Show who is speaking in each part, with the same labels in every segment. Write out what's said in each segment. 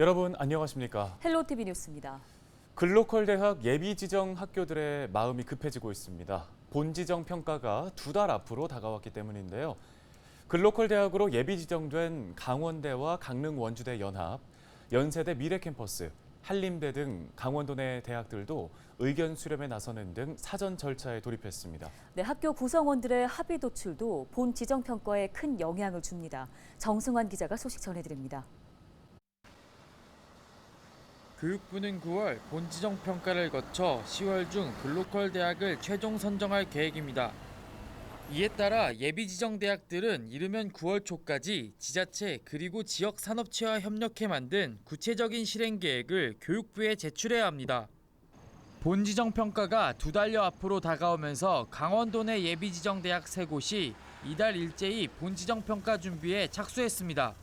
Speaker 1: 여러분 안녕하십니까?
Speaker 2: 헬로티비 뉴스입니다.
Speaker 1: 글로컬 대학 예비 지정 학교들의 마음이 급해지고 있습니다. 본 지정 평가가 2달 앞으로 다가왔기 때문인데요. 글로컬 대학으로 예비 지정된 강원대와 강릉 원주대 연합, 연세대 미래캠퍼스, 한림대 등 강원도 내 대학들도 의견 수렴에 나서는 등 사전 절차에 돌입했습니다.
Speaker 2: 네, 학교 구성원들의 합의 도출도 본 지정 평가에 큰 영향을 줍니다. 정승환 기자가 소식 전해드립니다.
Speaker 3: 교육부는 9월 본 지정 평가를 거쳐 10월 중 글로컬 대학을 최종 선정할 계획입니다. 이에 따라 예비 지정 대학들은 이르면 9월 초까지 지자체 그리고 지역 산업체와 협력해 만든 구체적인 실행 계획을 교육부에 제출해야 합니다. 본 지정 평가가 2달여 앞으로 다가오면서 강원도 내 예비 지정 대학 3곳이 이달 일제히 본 지정 평가 준비에 착수했습니다.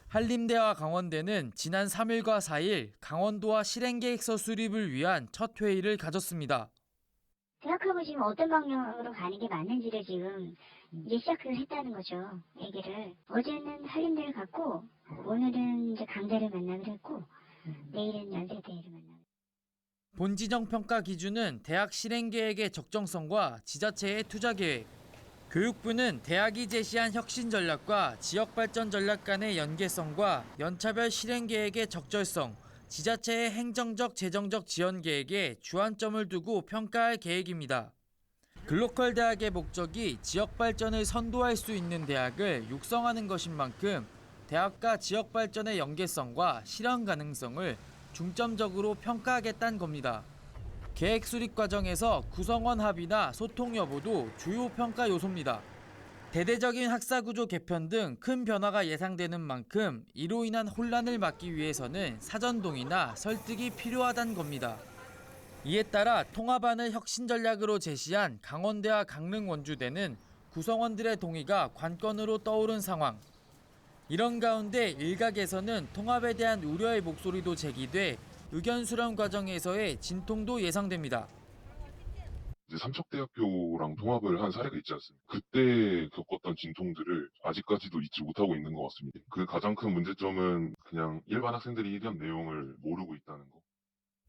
Speaker 3: 한림대와 강원대는 지난 3일과 4일 강원도와 실행계획서 수립을 위한 첫 회의를 가졌습니다.
Speaker 4: 대학하고 지금 어떤 방향으로 가는 게 맞는지를 지금 이제 시작을 했다는 거죠. 얘기를. 어제는 한림대를 갔고 오늘은 이제 강대를 만나기로 했고 내일은 연세대를 만나기로.
Speaker 3: 본 지정 평가 기준은 대학 실행계획의 적정성과 지자체의 투자 계획, 교육부는 대학이 제시한 혁신 전략과 지역 발전 전략 간의 연계성과 연차별 실행 계획의 적절성, 지자체의 행정적 재정적 지원 계획에 주안점을 두고 평가할 계획입니다. 글로컬 대학의 목적이 지역 발전을 선도할 수 있는 대학을 육성하는 것인 만큼 대학과 지역 발전의 연계성과 실현 가능성을 중점적으로 평가하겠다는 겁니다. 계획 수립 과정에서 구성원 합의나 소통 여부도 주요 평가 요소입니다. 대대적인 학사 구조 개편 등 큰 변화가 예상되는 만큼 이로 인한 혼란을 막기 위해서는 사전 동의나 설득이 필요하다는 겁니다. 이에 따라 통합안을 혁신 전략으로 제시한 강원대와 강릉 원주대는 구성원들의 동의가 관건으로 떠오른 상황. 이런 가운데 일각에서는 통합에 대한 우려의 목소리도 제기돼 의견 수렴 과정에서의 진통도 예상됩니다.
Speaker 5: 이제 삼척대학교랑 통합을 한 사례가 있지 않습니까? 그때 겪었던 진통들을 아직까지도 잊지 못하고 있는 것 같습니다. 그 가장 큰 문제점은 그냥 일반 학생들이 의견 내용을 모르고 있다는 거.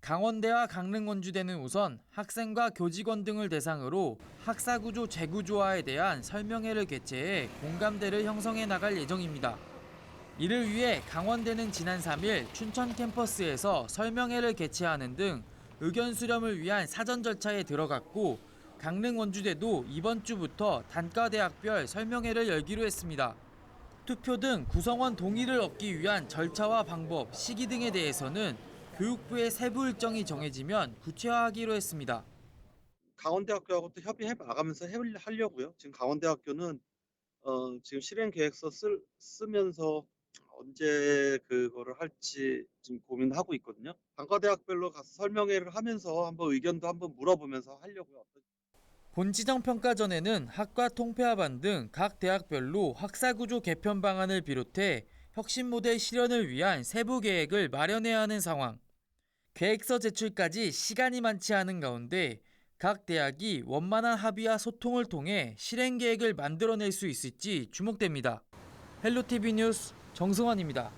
Speaker 3: 강원대와 강릉 원주대는 우선 학생과 교직원 등을 대상으로 학사구조 재구조화에 대한 설명회를 개최해 공감대를 형성해 나갈 예정입니다. 이를 위해 강원대는 지난 3일 춘천 캠퍼스에서 설명회를 개최하는 등 의견 수렴을 위한 사전 절차에 들어갔고 강릉 원주대도 이번 주부터 단과대학별 설명회를 열기로 했습니다. 투표 등 구성원 동의를 얻기 위한 절차와 방법, 시기 등에 대해서는 교육부의 세부 일정이 정해지면 구체화하기로 했습니다.
Speaker 6: 강원대학교하고 또 협의해 나가면서 하려고요. 지금 강원대학교는 지금 실행 계획서 쓰면서 언제 그거를 할지 지금 고민하고 있거든요. 단과대학별로 가서 설명회를 하면서 한번 의견도 한번 물어보면서 하려고요.
Speaker 3: 본 지정 평가 전에는 학과 통폐합안 등 각 대학별로 학사구조 개편 방안을 비롯해 혁신 모델 실현을 위한 세부 계획을 마련해야 하는 상황. 계획서 제출까지 시간이 많지 않은 가운데 각 대학이 원만한 합의와 소통을 통해 실행 계획을 만들어낼 수 있을지 주목됩니다. 헬로티비 뉴스 정승환입니다.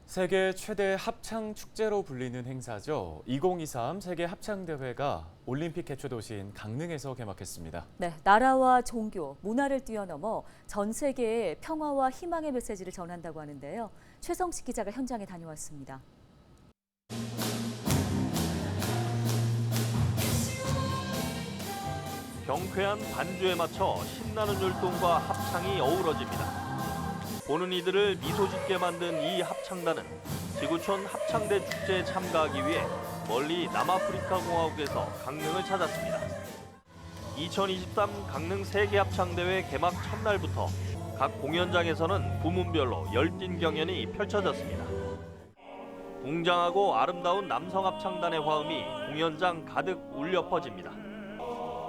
Speaker 1: 세계 최대 합창 축제로 불리는 행사죠. 2023 세계 합창대회가 올림픽 개최 도시인 강릉에서 개막했습니다.
Speaker 2: 네, 나라와 종교, 문화를 뛰어넘어 전 세계에 평화와 희망의 메시지를 전한다고 하는데요. 최성식 기자가 현장에 다녀왔습니다.
Speaker 7: 경쾌한 반주에 맞춰 신나는 율동과 합창이 어우러집니다. 보는 이들을 미소 짓게 만든 이 합창단은 지구촌 합창대 축제에 참가하기 위해 멀리 남아프리카 공화국에서 강릉을 찾았습니다. 2023 강릉 세계합창대회 개막 첫날부터 각 공연장에서는 부문별로 열띤 경연이 펼쳐졌습니다. 웅장하고 아름다운 남성 합창단의 화음이 공연장 가득 울려 퍼집니다.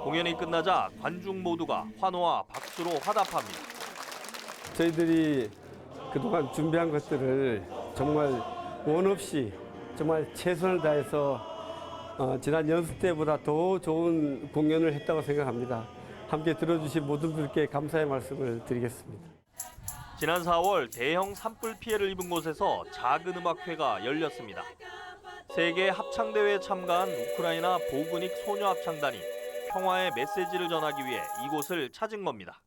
Speaker 7: 공연이 끝나자 관중 모두가 환호와 박수로 화답합니다.
Speaker 8: 저희들이 그동안 준비한 것들을 정말 원 없이 정말 최선을 다해서 지난 연습 때보다 더 좋은 공연을 했다고 생각합니다. 함께 들어주신 모든 분께 감사의 말씀을 드리겠습니다.
Speaker 7: 지난 4월 대형 산불 피해를 입은 곳에서 작은 음악회가 열렸습니다. 세계 합창대회에 참가한 우크라이나 보그닉 소녀합창단이 평화의 메시지를 전하기 위해 이곳을 찾은 겁니다.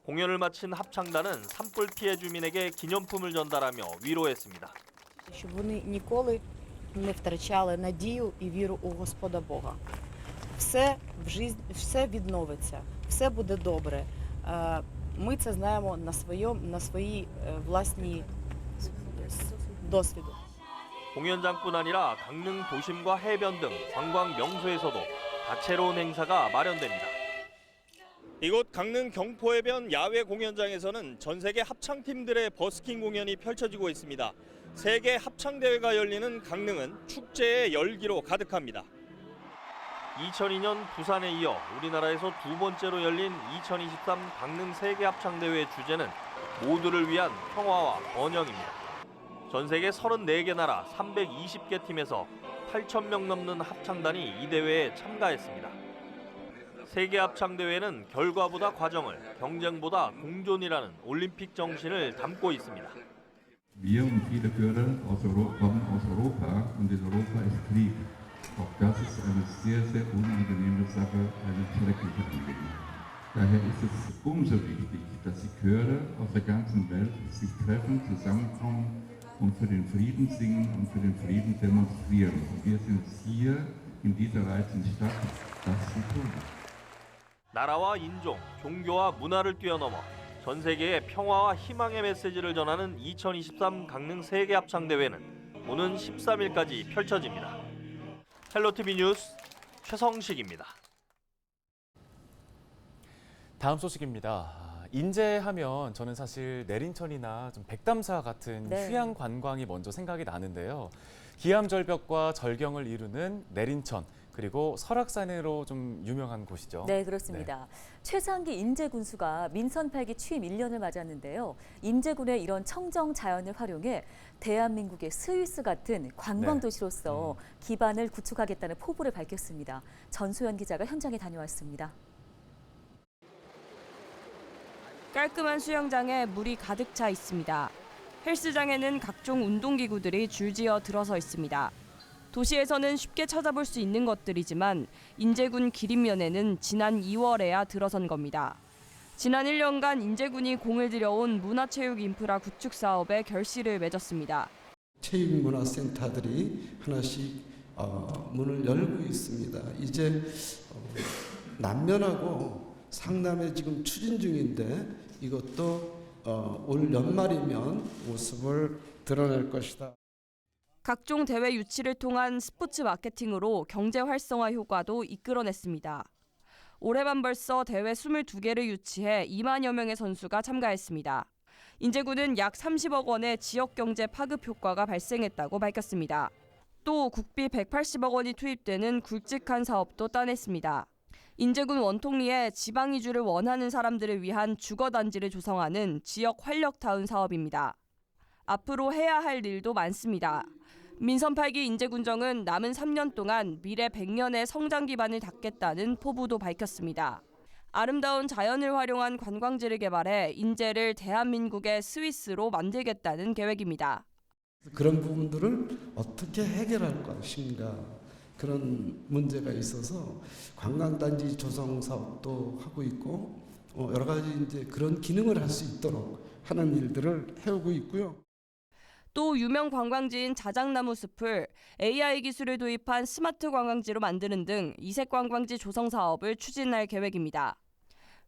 Speaker 7: 공연을 마친 합창단은 산불 피해 주민에게 기념품을 전달하며 위로했습니다.
Speaker 9: Щоб вони ніколи не втрачали надію і віру у Господа Бога. Все відновиться, все буде добре. Ми це знаємо на своїй власній досвіду.
Speaker 7: 공연장뿐 아니라 강릉 도심과 해변 등 관광 명소에서도 다채로운 행사가 마련됩니다. 이곳 강릉 경포해변 야외 공연장에서는 전 세계 합창팀들의 버스킹 공연이 펼쳐지고 있습니다. 세계 합창대회가 열리는 강릉은 축제의 열기로 가득합니다. 2002년 부산에 이어 우리나라에서 두 번째로 열린 2023 강릉 세계합창대회 주제는 모두를 위한 평화와 번영입니다. 전 세계 34개 나라 320개 팀에서 8,000명 넘는 합창단이 이 대회에 참가했습니다. 세계합창대회는 결과보다 과정을, 경쟁보다 공존이라는 올림픽 정신을 담고 있습니다.
Speaker 10: Wir und viele Bürger kommen aus Europa und in Europa ist Krieg. Auch das ist eine sehr, sehr unangenehme Sache, eine schreckliche Angelegenheit. Daher ist es umso wichtig, dass die Chöre aus der ganzen Welt sich treffen, zusammenkommen und für den Frieden singen und für den Frieden demonstrieren. Und wir sind hier in dieser reichen Stadt, das zu tun.
Speaker 7: 나라와 인종, 종교와 문화를 뛰어넘어 전 세계에 평화와 희망의 메시지를 전하는 2023 강릉 세계합창대회는 오는 13일까지 펼쳐집니다. 헬로티비 뉴스 최성식입니다.
Speaker 1: 다음 소식입니다. 인제하면 저는 사실 내린천이나 좀 백담사 같은
Speaker 2: 네.
Speaker 1: 휴양 관광이 먼저 생각이 나는데요. 기암절벽과 절경을 이루는 내린천, 그리고 설악산으로 좀 유명한 곳이죠.
Speaker 2: 네, 그렇습니다. 최상기 인제군수가 민선 8기 취임 1년을 맞았는데요. 인제군의 이런 청정 자연을 활용해 대한민국의 스위스 같은 관광도시로서 기반을 구축하겠다는 포부를 밝혔습니다. 전소연 기자가 현장에 다녀왔습니다.
Speaker 11: 깔끔한 수영장에 물이 가득 차 있습니다. 헬스장에는 각종 운동기구들이 줄지어 들어서 있습니다. 도시에서는 쉽게 찾아볼 수 있는 것들이지만 인제군 기림면에는 지난 2월에야 들어선 겁니다. 지난 1년간 인제군이 공을 들여온 문화체육 인프라 구축 사업에 결실을 맺었습니다.
Speaker 12: 체육문화센터들이 하나씩 문을 열고 있습니다. 이제 남면하고 상남에 지금 추진 중인데 이것도 올 연말이면 모습을 드러낼 것이다.
Speaker 11: 각종 대회 유치를 통한 스포츠 마케팅으로 경제 활성화 효과도 이끌어냈습니다. 올해만 벌써 대회 22개를 유치해 2만여 명의 선수가 참가했습니다. 인제군은 약 30억 원의 지역 경제 파급 효과가 발생했다고 밝혔습니다. 또 국비 180억 원이 투입되는 굵직한 사업도 따냈습니다. 인제군 원통리에 지방 이주를 원하는 사람들을 위한 주거단지를 조성하는 지역 활력타운 사업입니다. 앞으로 해야 할 일도 많습니다. 민선 8기 인제군정은 남은 3년 동안 미래 100년의 성장 기반을 닦겠다는 포부도 밝혔습니다. 아름다운 자연을 활용한 관광지를 개발해 인제를 대한민국의 스위스로 만들겠다는 계획입니다.
Speaker 12: 그런 부분들을 어떻게 해결할 것인가 그런 문제가 있어서 관광단지 조성 사업도 하고 있고 여러 가지 이제 그런 기능을 할 수 있도록 하는 일들을 해오고 있고요.
Speaker 11: 또 유명 관광지인 자작나무 숲을 AI 기술을 도입한 스마트 관광지로 만드는 등 이색 관광지 조성 사업을 추진할 계획입니다.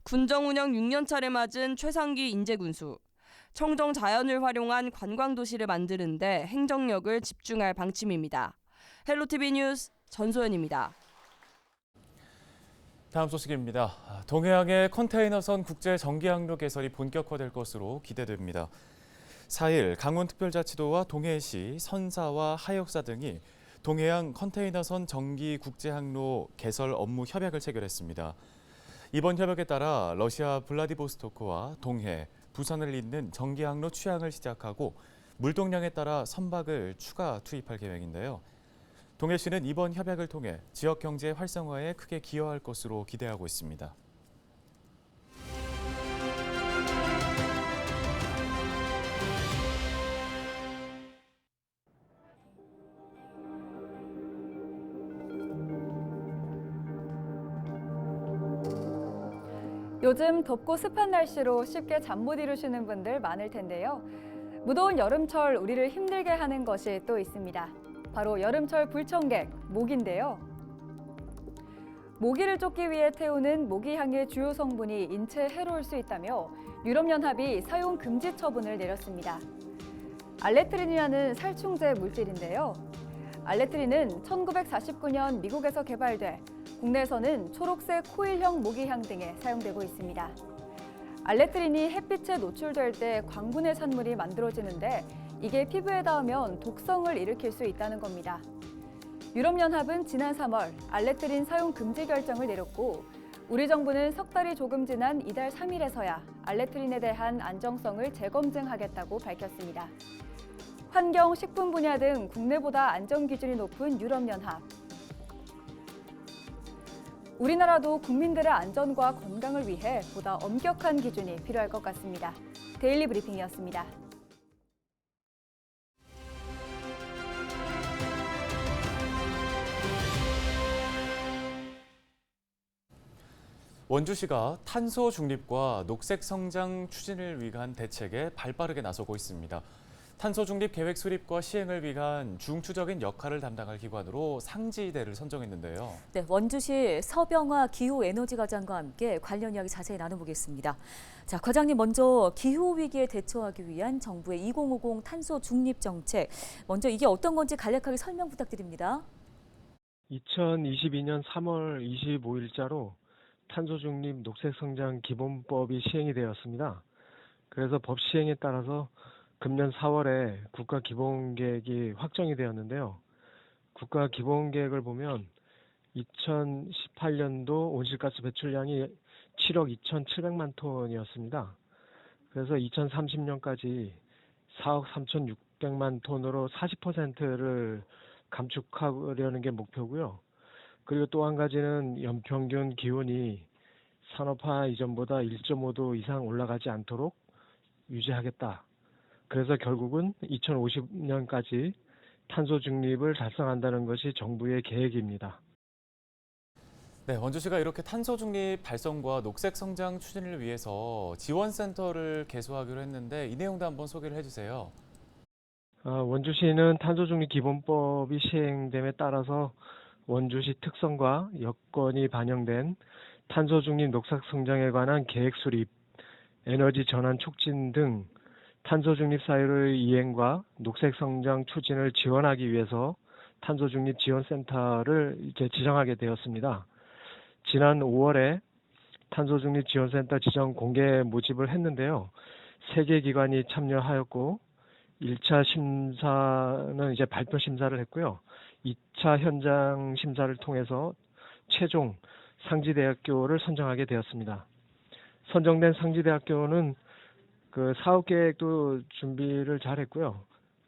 Speaker 11: 군정 운영 6년차를 맞은 최상기 인제군수. 청정 자연을 활용한 관광도시를 만드는 데 행정력을 집중할 방침입니다. 헬로티비 뉴스 전소연입니다.
Speaker 1: 다음 소식입니다. 동해안의 컨테이너선 국제 전기항로 개설이 본격화될 것으로 기대됩니다. 4일 강원특별자치도와 동해시, 선사와 하역사 등이 동해안 컨테이너선 전기 국제항로 개설 업무 협약을 체결했습니다. 이번 협약에 따라 러시아 블라디보스토크와 동해, 부산을 잇는 전기항로 취항을 시작하고 물동량에 따라 선박을 추가 투입할 계획인데요. 동해시는 이번 협약을 통해 지역 경제 활성화에 크게 기여할 것으로 기대하고 있습니다.
Speaker 13: 요즘 덥고 습한 날씨로 쉽게 잠 못 이루시는 분들 많을 텐데요. 무더운 여름철 우리를 힘들게 하는 것이 또 있습니다. 바로 여름철 불청객, 모기인데요. 모기를 쫓기 위해 태우는 모기향의 주요 성분이 인체에 해로울 수 있다며 유럽연합이 사용 금지 처분을 내렸습니다. 알레트린이라는 살충제 물질인데요. 알레트린은 1949년 미국에서 개발돼 국내에서는 초록색 코일형 모기향 등에 사용되고 있습니다. 알레트린이 햇빛에 노출될 때 광분해 산물이 만들어지는데 이게 피부에 닿으면 독성을 일으킬 수 있다는 겁니다. 유럽연합은 지난 3월 알레트린 사용 금지 결정을 내렸고 우리 정부는 석 달이 조금 지난 이달 3일에서야 알레트린에 대한 안정성을 재검증하겠다고 밝혔습니다. 환경, 식품 분야 등 국내보다 안전 기준이 높은 유럽연합. 우리나라도 국민들의 안전과 건강을 위해 보다 엄격한 기준이 필요할 것 같습니다. 데일리 브리핑이었습니다.
Speaker 1: 원주시가 탄소 중립과 녹색 성장 추진을 위한 대책에 발빠르게 나서고 있습니다. 탄소 중립 계획 수립과 시행을 위한 중추적인 역할을 담당할 기관으로 상지대를 선정했는데요.
Speaker 2: 네, 원주시 서병화 기후에너지과장과 함께 관련 이야기 자세히 나눠보겠습니다. 자, 과장님 먼저 기후위기에 대처하기 위한 정부의 2050 탄소 중립 정책. 먼저 이게 어떤 건지 간략하게 설명 부탁드립니다.
Speaker 14: 2022년 3월 25일자로 탄소중립 녹색성장 기본법이 시행이 되었습니다. 그래서 법 시행에 따라서 금년 4월에 국가기본계획이 확정이 되었는데요. 국가기본계획을 보면 2018년도 온실가스 배출량이 7억 2,700만 톤이었습니다. 그래서 2030년까지 4억 3,600만 톤으로 40%를 감축하려는 게 목표고요. 그리고 또 한 가지는 연평균 기온이 산업화 이전보다 1.5도 이상 올라가지 않도록 유지하겠다. 그래서 결국은 2050년까지 탄소 중립을 달성한다는 것이 정부의 계획입니다.
Speaker 1: 네, 원주시가 이렇게 탄소 중립 달성과 녹색 성장 추진을 위해서 지원센터를 개소하기로 했는데 이 내용도 한번 소개를 해주세요.
Speaker 14: 원주시는 탄소 중립 기본법이 시행됨에 따라서 원주시 특성과 여건이 반영된 탄소 중립 녹색 성장에 관한 계획 수립, 에너지 전환 촉진 등 탄소 중립 사유의 이행과 녹색 성장 추진을 지원하기 위해서 탄소 중립 지원센터를 지정하게 되었습니다. 지난 5월에 탄소 중립 지원센터 지정 공개 모집을 했는데요. 3개 기관이 참여하였고 1차 심사는 이제 발표 심사를 했고요. 2차 현장 심사를 통해서 최종 상지대학교를 선정하게 되었습니다. 선정된 상지대학교는 그 사업 계획도 준비를 잘했고요.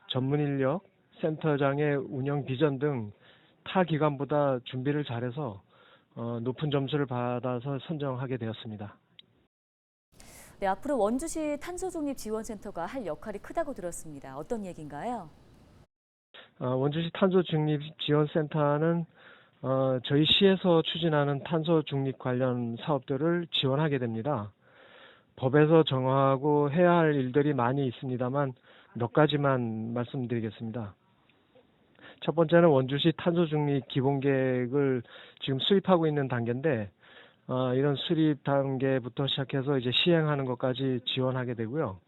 Speaker 14: 전문 인력, 센터장의 운영 비전 등 타 기관보다 준비를 잘해서 높은 점수를 받아서 선정하게 되었습니다.
Speaker 2: 네, 앞으로 원주시 탄소중립지원센터가 할 역할이 크다고 들었습니다. 어떤 얘기인가요?
Speaker 14: 원주시 탄소중립지원센터는 저희 시에서 추진하는 탄소 중립 관련 사업들을 지원하게 됩니다. 법에서 정하고 해야 할 일들이 많이 있습니다만 몇 가지만 말씀드리겠습니다. 첫 번째는 원주시 탄소 중립 기본계획을 지금 수립하고 있는 단계인데 이런 수립 단계부터 시작해서 이제 시행하는 것까지 지원하게 되고요.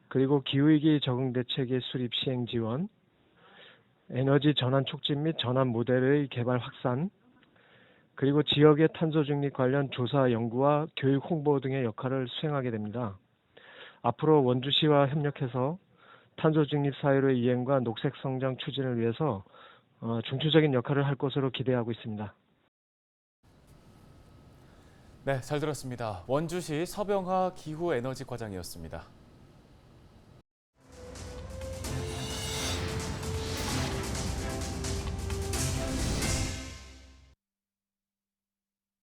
Speaker 14: 그리고 기후위기 적응 대책의 수립 시행 지원, 에너지 전환 촉진 및 전환 모델의 개발 확산, 그리고 지역의 탄소 중립 관련 조사 연구와 교육 홍보 등의 역할을 수행하게 됩니다. 앞으로 원주시와 협력해서 탄소 중립 사유의 이행과 녹색 성장 추진을 위해서 중추적인 역할을 할 것으로 기대하고 있습니다.
Speaker 1: 네, 잘 들었습니다. 원주시 서병화 기후에너지과장이었습니다.